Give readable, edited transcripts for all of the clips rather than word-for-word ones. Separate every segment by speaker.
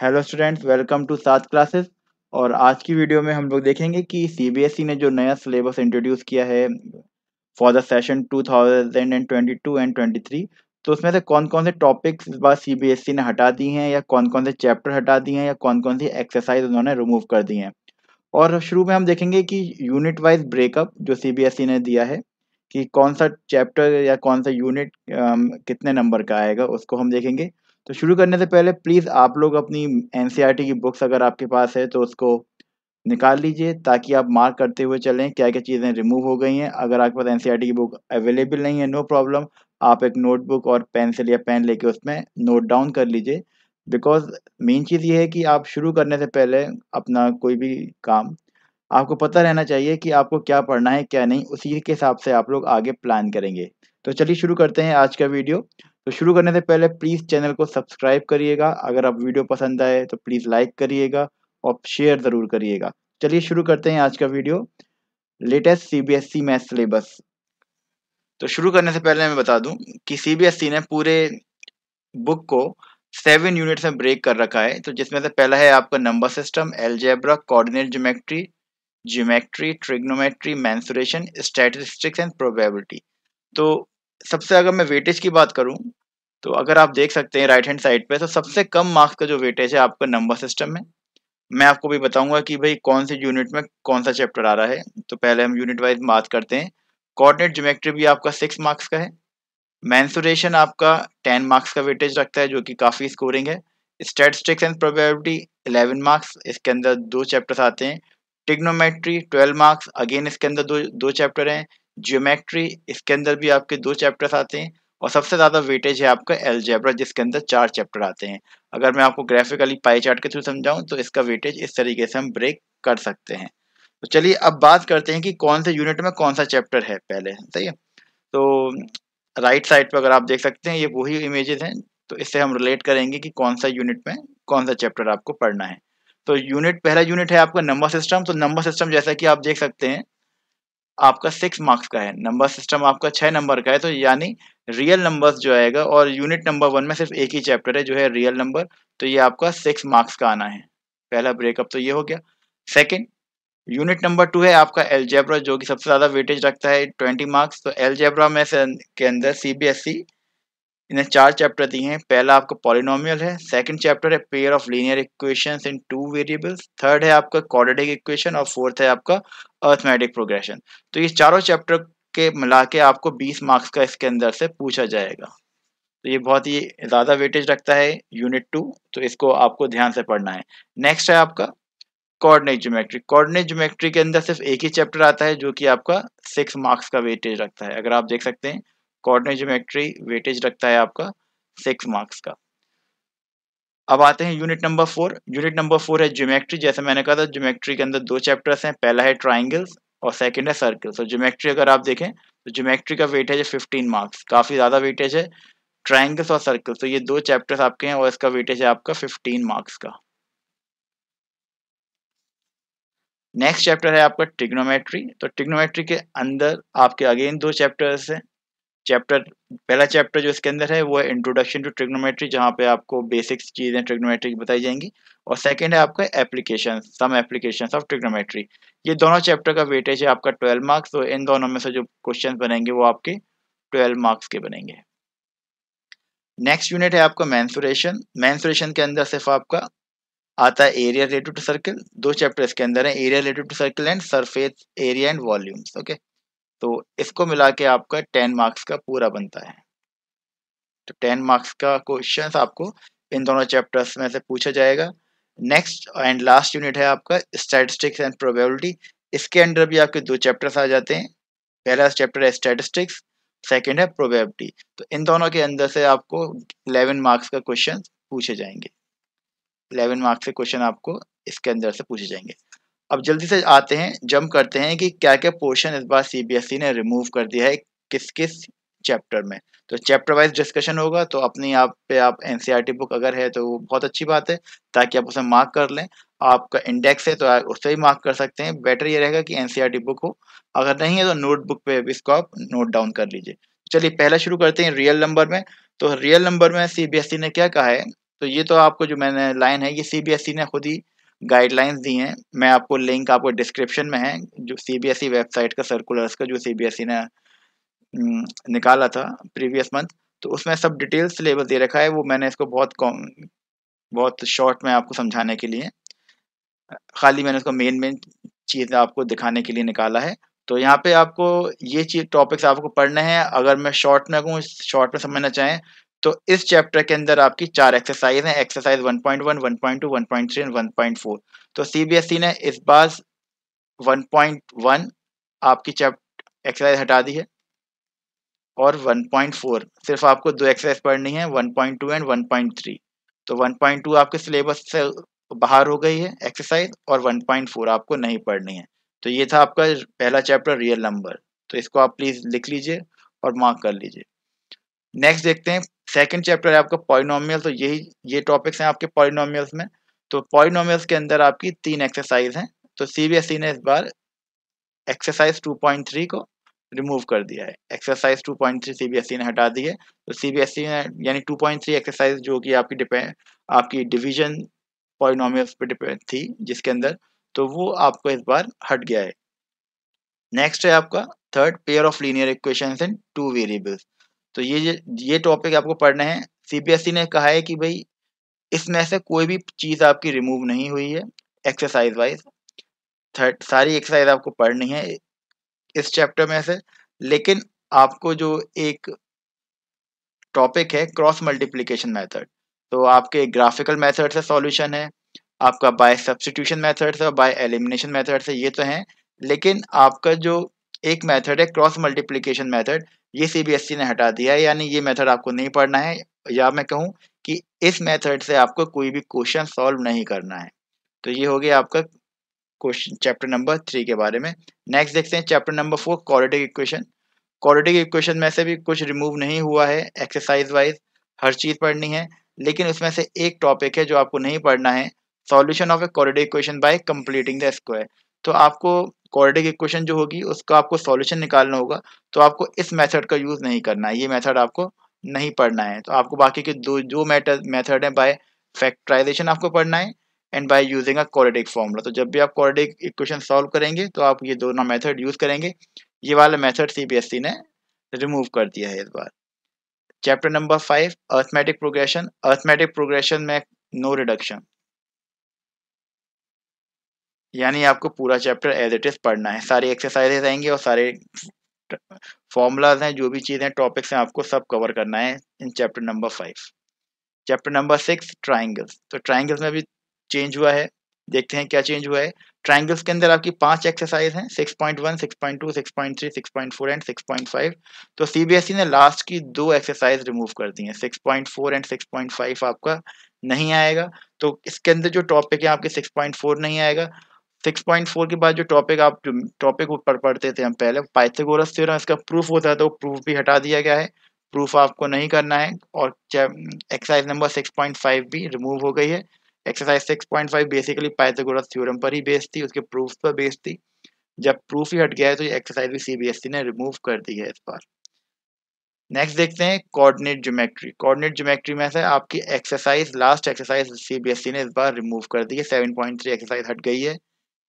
Speaker 1: Hello students, welcome to साथ classes. और आज की वीडियो में हम लोग देखेंगे कि सीबीएसई ने जो नया सिलेबस इंट्रोड्यूस किया है फॉर द सेशन 2022 एंड 23। तो उसमें से कौन कौन से टॉपिक्स इस बार सीबीएसई ने हटा दी हैं, या कौन कौन से चैप्टर हटा दिए हैं, या कौन कौन सी एक्सरसाइज उन्होंने रिमूव कर दी हैं। और शुरू में हम देखेंगे कि यूनिट वाइज ब्रेकअप जो सीबीएसई ने दिया है कि कौन सा चैप्टर या कौन सा यूनिट कितने नंबर का आएगा, उसको हम देखेंगे। तो शुरू करने से पहले प्लीज़ आप लोग अपनी एनसीईआरटी की बुक्स अगर आपके पास है तो उसको निकाल लीजिए, ताकि आप मार्क करते हुए चलें क्या क्या चीज़ें रिमूव हो गई हैं। अगर आपके पास एनसीईआरटी की बुक अवेलेबल नहीं है, नो प्रॉब्लम, आप एक नोटबुक और पेंसिल या पेन लेके उसमें नोट डाउन कर लीजिए। बिकॉज मेन चीज़ ये है कि आप शुरू करने से पहले अपना कोई भी काम आपको पता रहना चाहिए कि आपको क्या पढ़ना है क्या नहीं, उसी के हिसाब से आप लोग आगे प्लान करेंगे। तो चलिए शुरू करते हैं आज का वीडियो। तो शुरू करने से पहले प्लीज़ चैनल को सब्सक्राइब करिएगा, अगर आप वीडियो पसंद आए तो प्लीज़ लाइक करिएगा और शेयर ज़रूर करिएगा। चलिए शुरू करते हैं आज का video. Latest CBSE math syllabus. तो शुरू करने से पहले मैं बता दूं कि सीबीएसई ने पूरे बुक को 7 यूनिट्स में ब्रेक कर रखा है। तो जिसमें से पहला है आपका number system, algebra, coordinate geometry, geometry, trigonometry, mensuration, statistics and probability. तो सबसे अगर मैं वेटेज की बात करूं, तो अगर आप देख सकते हैं राइट हैंड साइड पे, तो सबसे कम मार्क्स का जो वेटेज है आपका नंबर सिस्टम में। मैं आपको भी बताऊंगा कि भाई कौन सी यूनिट में कौन सा चैप्टर आ रहा है। तो पहले हम यूनिट वाइज बात करते हैं। कोऑर्डिनेट ज्योमेट्री भी आपका 6 मार्क्स का है। मेंसुरेशन आपका 10 मार्क्स का वेटेज रखता है, जो कि काफ़ी स्कोरिंग है। स्टैटिस्टिक्स एंड प्रोबेबिलिटी 11 मार्क्स, इसके अंदर 2 चैप्टर्स आते हैं। ट्रिग्नोमेट्री 12 मार्क्स, अगेन इसके अंदर दो दो चैप्टर हैं। ज्योमेट्री, इसके अंदर भी आपके 2 चैप्टर्स आते हैं। और सबसे ज़्यादा वेटेज है आपका अलजेब्रा, जिसके अंदर 4 चैप्टर आते हैं। अगर मैं आपको ग्राफिकली पाई चार्ट के थ्रू समझाऊं तो इसका वेटेज इस तरीके से हम ब्रेक कर सकते हैं। तो चलिए अब बात करते हैं कि कौन से यूनिट में कौन सा चैप्टर है पहले, सही है। तो राइट साइड पे अगर आप देख सकते हैं, ये वही इमेजेस हैं। तो इससे हम रिलेट करेंगे कि कौन सा यूनिट में कौन सा चैप्टर आपको पढ़ना है। तो पहला यूनिट है आपका नंबर सिस्टम। तो नंबर सिस्टम जैसा कि आप देख सकते हैं आपका 6 मार्क्स का है। नंबर सिस्टम आपका 6 नंबर का है, तो यानी रियल नंबर्स जो आएगा, और यूनिट नंबर 1 में सिर्फ एक ही चैप्टर है जो है रियल नंबर। तो ये आपका 6 मार्क्स का आना है। पहला ब्रेकअप तो ये हो गया। सेकंड, यूनिट नंबर 2 है आपका अलजेब्रा, जो कि सबसे ज़्यादा वेटेज रखता है 20 मार्क्स। तो अलजेब्रा में से के अंदर सीबीएसई इन्हें 4 चैप्टर दिए हैं। पहला आपका पॉलिनोमियल है, सेकंड चैप्टर है pair of linear equations in 2 variables, third है आपका क्वाड्रेटिक इक्वेशन, और फोर्थ है आपका अरिथमेटिक प्रोग्रेशन। तो ये चारों चैप्टर के मिला के आपको 20 मार्क्स का इसके अंदर से पूछा जाएगा। तो ये बहुत ही ज़्यादा वेटेज रखता है यूनिट 2, तो इसको आपको ध्यान से पढ़ना है। नेक्स्ट है आपका कोऑर्डिनेट ज्योमेट्री। कोऑर्डिनेट ज्योमेट्री के अंदर सिर्फ एक ही चैप्टर आता है, जो कि आपका 6 मार्क्स का वेटेज रखता है। अगर आप देख सकते हैं कोऑर्डिनेट ज्योमेट्री वेटेज रखता है आपका 6 मार्क्स का। अब आते हैं यूनिट नंबर 4। यूनिट नंबर 4 है ज्योमेट्री। जैसे मैंने कहा था, ज्योमेट्री के अंदर 2 चैप्टर्स हैं, पहला है ट्राइंगल्स और सेकंड है सर्कल्स। तो ज्योमेट्री अगर आप देखें तो ज्योमेट्री का वेटेज है 15 मार्क्स, काफ़ी ज़्यादा वेटेज है। ट्राइंगल्स और सर्कल्स, तो ये 2 चैप्टर्स आपके हैं और इसका वेटेज है आपका 15 मार्क्स का। नेक्स्ट चैप्टर है आपका ट्रिग्नोमेट्री। तो ट्रिग्नोमेट्री के अंदर आपके अगेन 2 चैप्टर्स हैं। चैप्टर पहला चैप्टर जो इसके अंदर है वो है इंट्रोडक्शन टू ट्रिग्नोमेट्री, जहाँ पे आपको बेसिक्स चीज़ें ट्रिग्नोमेट्री की बताई जाएंगी। और सेकंड है आपका application, some applications of trigonometry. ये दोनों चैप्टर का वेटेज है आपका 12 मार्क्स। तो इन दोनों में से जो क्वेश्चन बनेंगे वो आपके 12 मार्क्स के बनेंगे। नेक्स्ट यूनिट है आपका मेंसुरेशन। मेंसुरेशन के अंदर सिर्फ आपका आता है area related to circle. 2 chapter इसके अंदर है, area related to circle and surface area and volumes. Okay, तो इसको मिला के आपका 10 मार्क्स का पूरा बनता है। तो 10 मार्क्स का क्वेश्चन आपको इन दोनों चैप्टर्स में से पूछा जाएगा। नेक्स्ट एंड लास्ट यूनिट है आपका स्टैटिस्टिक्स एंड प्रोबेबिलिटी। इसके अंदर भी आपके 2 चैप्टर्स आ जाते हैं। पहला चैप्टर है स्टैटिस्टिक्स, सेकंड है प्रोबेबिलिटी। तो इन दोनों के अंदर से आपको 11 मार्क्स का क्वेश्चन पूछे जाएंगे। 11 मार्क्स के क्वेश्चन आपको इसके अंदर से पूछे जाएंगे। अब जल्दी से आते हैं, जंप करते हैं कि क्या क्या पोर्शन इस बार सीबीएसई ने रिमूव कर दिया है किस किस चैप्टर में। तो चैप्टर वाइज डिस्कशन होगा, तो अपनी आप पे आप एनसीईआरटी बुक अगर है तो वो बहुत अच्छी बात है, ताकि आप उसे मार्क कर लें। आपका इंडेक्स है तो आप उससे ही मार्क कर सकते हैं। बेटर ये रहेगा कि एनसीईआरटी बुक हो, अगर नहीं है तो नोटबुक पे भी इसको आप नोट डाउन कर लीजिए। चलिए पहला शुरू करते हैं रियल नंबर में। तो रियल नंबर में सीबीएसई ने क्या कहा है, तो ये तो आपको जो मैंने लाइन है ये सीबीएसई ने खुद ही गाइडलाइंस दी हैं। मैं आपको लिंक आपको डिस्क्रिप्शन में है, जो सीबीएसई वेबसाइट का सर्कुलर्स का जो सीबीएसई ने निकाला था प्रीवियस मंथ, तो उसमें सब डिटेल सिलेबस दे रखा है। वो मैंने इसको बहुत शॉर्ट में आपको समझाने के लिए, खाली मैंने उसको मेन मेन चीज़ आपको दिखाने के लिए निकाला है। तो यहाँ पे आपको ये चीज टॉपिक्स आपको पढ़ने हैं। अगर मैं शॉर्ट में कहूँ, शॉर्ट में समझना चाहें, तो इस चैप्टर के अंदर आपकी 4 एक्सरसाइज हैं, एक्सरसाइज 1.1, 1.2, 1.3 एंड 1.4। तो सीबीएसई ने इस बार 1.1 आपकी एक्सरसाइज हटा दी है, और 1.4 सिर्फ आपको 2 एक्सरसाइज पढ़नी है, 1.2 एंड 1.3। तो 1.2 आपके सिलेबस से बाहर हो गई है एक्सरसाइज, और 1.4 आपको नहीं पढ़नी है। तो ये था आपका पहला चैप्टर, रियल नंबर। तो इसको आप प्लीज लिख लीजिए और मार्क कर लीजिए। नेक्स्ट देखते हैं, सेकंड चैप्टर है आपका पॉलिनोमियल। तो ये टॉपिक्स हैं आपके पॉलिनोमियल्स में। तो पॉलिनोमियल्स के अंदर आपकी 3 एक्सरसाइज हैं। तो सीबीएसई ने इस बार एक्सरसाइज 2.3 को रिमूव कर दिया है। एक्सरसाइज 2.3 सीबीएसई ने हटा दी है। तो सीबीएसई ने यानी 2.3 एक्सरसाइज जो कि आपकी डिवीजन पॉलिनोमियल्स पे डिपेंड थी जिसके अंदर, तो वो आपको इस बार हट गया है। नेक्स्ट है आपका third, pair of linear equations in 2 variables. तो ये टॉपिक आपको पढ़ना है। सीबीएसई ने कहा है कि भाई इसमें से कोई भी चीज आपकी रिमूव नहीं हुई है एक्सरसाइज वाइज। थर्ड सारी एक्सरसाइज आपको पढ़नी है इस चैप्टर में से। लेकिन आपको जो एक टॉपिक है क्रॉस मल्टीप्लिकेशन मेथड, तो आपके ग्राफिकल मेथड से सॉल्यूशन है, आपका बाय सब्स्टिट्यूशन मेथड से और बाय एलिमिनेशन मेथड से, ये तो है। लेकिन आपका जो एक मेथड है क्रॉस मल्टीप्लिकेशन मेथड, ये सीबीएसई ने हटा दिया है, यानी ये मेथड आपको नहीं पढ़ना है। या मैं कहूँ कि इस मेथड से आपको कोई भी क्वेश्चन सॉल्व नहीं करना है। तो ये हो गया आपका क्वेश्चन चैप्टर नंबर 3 के बारे में। नेक्स्ट देखते हैं chapter number 4, quadratic equation. Quadratic equation में से भी कुछ रिमूव नहीं हुआ है एक्सरसाइज वाइज, हर चीज पढ़नी है। लेकिन उसमें से एक टॉपिक है जो आपको नहीं पढ़ना है, solution of a quadratic equation by completing the square. तो आपको क्वाड्रेटिक इक्वेशन जो होगी उसका आपको सॉल्यूशन निकालना होगा। तो आपको इस मेथड का यूज नहीं करना है, ये मेथड आपको नहीं पढ़ना है। तो आपको बाकी के दो जो मेथड है, बाय फैक्टराइजेशन आपको पढ़ना है and by using a quadratic formula. तो जब भी आप क्वाड्रेटिक इक्वेशन सॉल्व करेंगे तो आप ये दोनों मेथड यूज करेंगे। ये वाला मेथड सीबीएसई ने रिमूव कर दिया है इस बार। Chapter number 5, arithmetic progression. Arithmetic progression में नो रिडक्शन, यानी आपको पूरा चैप्टर एज इट इज पढ़ना है। सारी एक्सरसाइजेज आएंगे और सारे फॉर्मूलाज हैं, जो भी चीज़ें टॉपिक्स हैं, आपको सब कवर करना है in chapter number 5। Chapter number 6, triangles. तो ट्राइंगल्स में भी चेंज हुआ है, देखते हैं क्या चेंज हुआ है। ट्राइंगल्स के अंदर आपकी 5 एक्सरसाइज हैं, 6.1, 6.2, 6.3, 6.4 एंड 6.5। तो सीबीएसई ने लास्ट की 2 एक्सरसाइज रिमूव कर दी हैं, 6.4 एंड 6.5 आपका नहीं आएगा। तो इसके अंदर जो टॉपिक है आपके 6.4 नहीं आएगा। 6.4 के बाद जो टॉपिक ऊपर पढ़ते थे हम पहले, पाइथागोरस थ्योरम, इसका प्रूफ होता है, तो प्रूफ भी हटा दिया गया है, प्रूफ आपको नहीं करना है। और एक्सरसाइज नंबर 6.5 भी रिमूव हो गई है। एक्सरसाइज 6.5 बेसिकली पाइथागोरस थ्योरम पर ही बेस्ड थी, उसके प्रूफ पर बेस्ड थी। जब प्रूफ ही हट गया है तो ये एक्सरसाइज भी सीबीएसई ने रिमूव कर दी है इस बार। नेक्स्ट देखते हैं कोऑर्डिनेट ज्योमेट्री। कोऑर्डिनेट ज्योमेट्री में से आपकी एक्सरसाइज, लास्ट एक्सरसाइज सीबीएसई ने इस बार रिमूव कर दी है, 7.3 एक्सरसाइज हट गई है,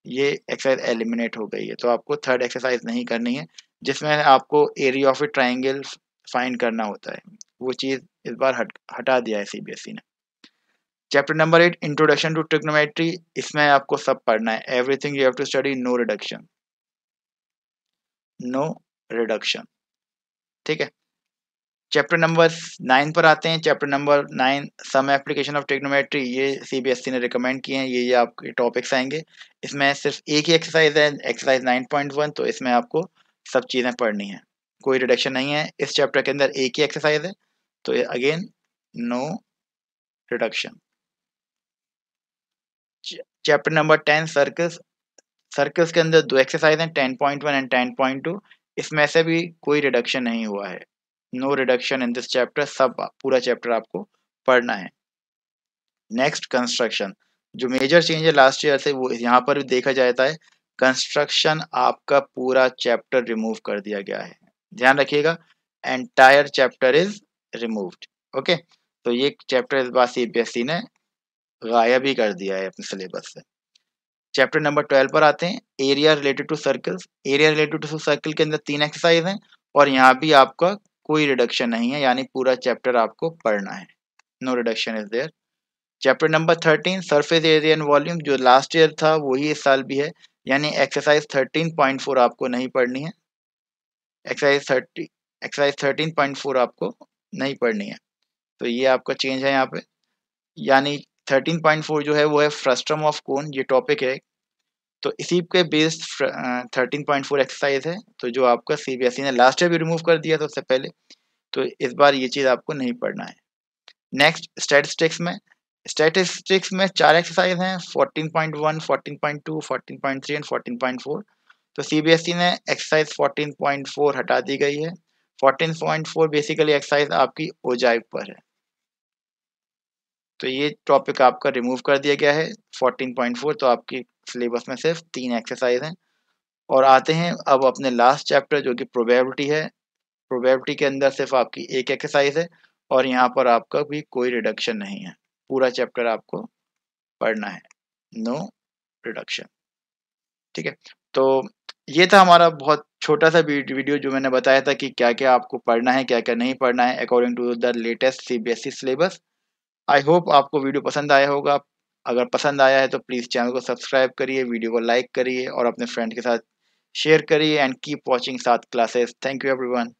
Speaker 1: ये एक्सरसाइज एलिमिनेट हो गई है। तो आपको थर्ड एक्सरसाइज नहीं करनी है जिसमें आपको area of A triangle find करना होता है, वो चीज इस बार हटा दिया है सीबीएसई ने। Chapter number 8, introduction to trigonometry. इसमें आपको सब पढ़ना है, everything you have to study, no reduction, no reduction, ठीक है। चैप्टर नंबर 9 पर आते हैं। Chapter number 9, some application of trigonometry. ये सीबीएसई ने रिकमेंड किए हैं, ये आपके टॉपिक्स आएंगे। इसमें सिर्फ एक ही एक्सरसाइज है, एक्सरसाइज 9.1, तो इसमें आपको सब चीज़ें पढ़नी है, कोई रिडक्शन नहीं है। इस चैप्टर के अंदर एक ही एक्सरसाइज है, तो again no reduction. Chapter number 10, circles. Circles के अंदर 2 एक्सरसाइज हैं, 10.1 एंड 10.2। इसमें से भी कोई रिडक्शन नहीं हुआ है, no reduction in this chapter, सब पूरा चैप्टर आपको पढ़ना है। Next, construction. जो मेजर चेंज है लास्ट ईयर से, वो यहाँ पर भी देखा जाता है, कंस्ट्रक्शन आपका पूरा चैप्टर रिमूव कर दिया गया है। ध्यान रखिएगा, entire chapter is removed, okay. तो ये चैप्टर इस बार सीबीएसई ने गायब ही कर दिया है अपने सिलेबस से। चैप्टर नंबर 12 पर आते हैं, area related to circles. Area related to circle के अंदर 3 एक्सरसाइज हैं और यहाँ भी आपका कोई रिडक्शन नहीं है, यानी पूरा चैप्टर आपको पढ़ना है। No reduction is there. Chapter number 13 surface area and volume, जो लास्ट ईयर था वही इस साल भी है, यानी एक्सरसाइज 13.4 आपको नहीं पढ़नी है। एक्सरसाइज 13.4 आपको नहीं पढ़नी है, तो ये आपका चेंज है यहाँ पे। यानी 13.4 जो है वो है फ्रस्ट्रम ऑफ कोन, ये टॉपिक है, तो इसी के बेस्ड 13.4 एक्सरसाइज है, तो जो आपका सीबीएसई ने लास्ट ईयर भी रिमूव कर दिया था उससे पहले, तो इस बार ये चीज़ आपको नहीं पढ़ना है। नेक्स्ट स्टैटिस्टिक्स में 4 एक्सरसाइज हैं, 14.1, 14.2, 14.3 एंड 14.4। तो सीबीएसई ने एक्सरसाइज 14.4 हटा दी गई है। 14.4 बेसिकली एक्सरसाइज आपकी ओजाइव पर है, तो ये टॉपिक आपका रिमूव कर दिया गया है 14.4। तो आपकी सिलेबस में सिर्फ 3 एक्सरसाइज हैं। और आते हैं अब अपने लास्ट चैप्टर जो कि प्रोबेबिलिटी है। प्रोबेबिलिटी के अंदर सिर्फ आपकी एक एक्सरसाइज है और यहाँ पर आपका भी कोई रिडक्शन नहीं है, पूरा चैप्टर आपको पढ़ना है, नो रिडक्शन। ठीक है, तो ये था हमारा बहुत छोटा सा वीडियो जो मैंने बताया था कि क्या क्या आपको पढ़ना है, क्या क्या नहीं पढ़ना है according to the latest CBSE syllabus. I hope आपको वीडियो पसंद आया होगा। अगर पसंद आया है तो प्लीज़ चैनल को सब्सक्राइब करिए, वीडियो को लाइक करिए और अपने फ्रेंड के साथ शेयर करिए एंड कीप वॉचिंग साथ क्लासेस। Thank you everyone.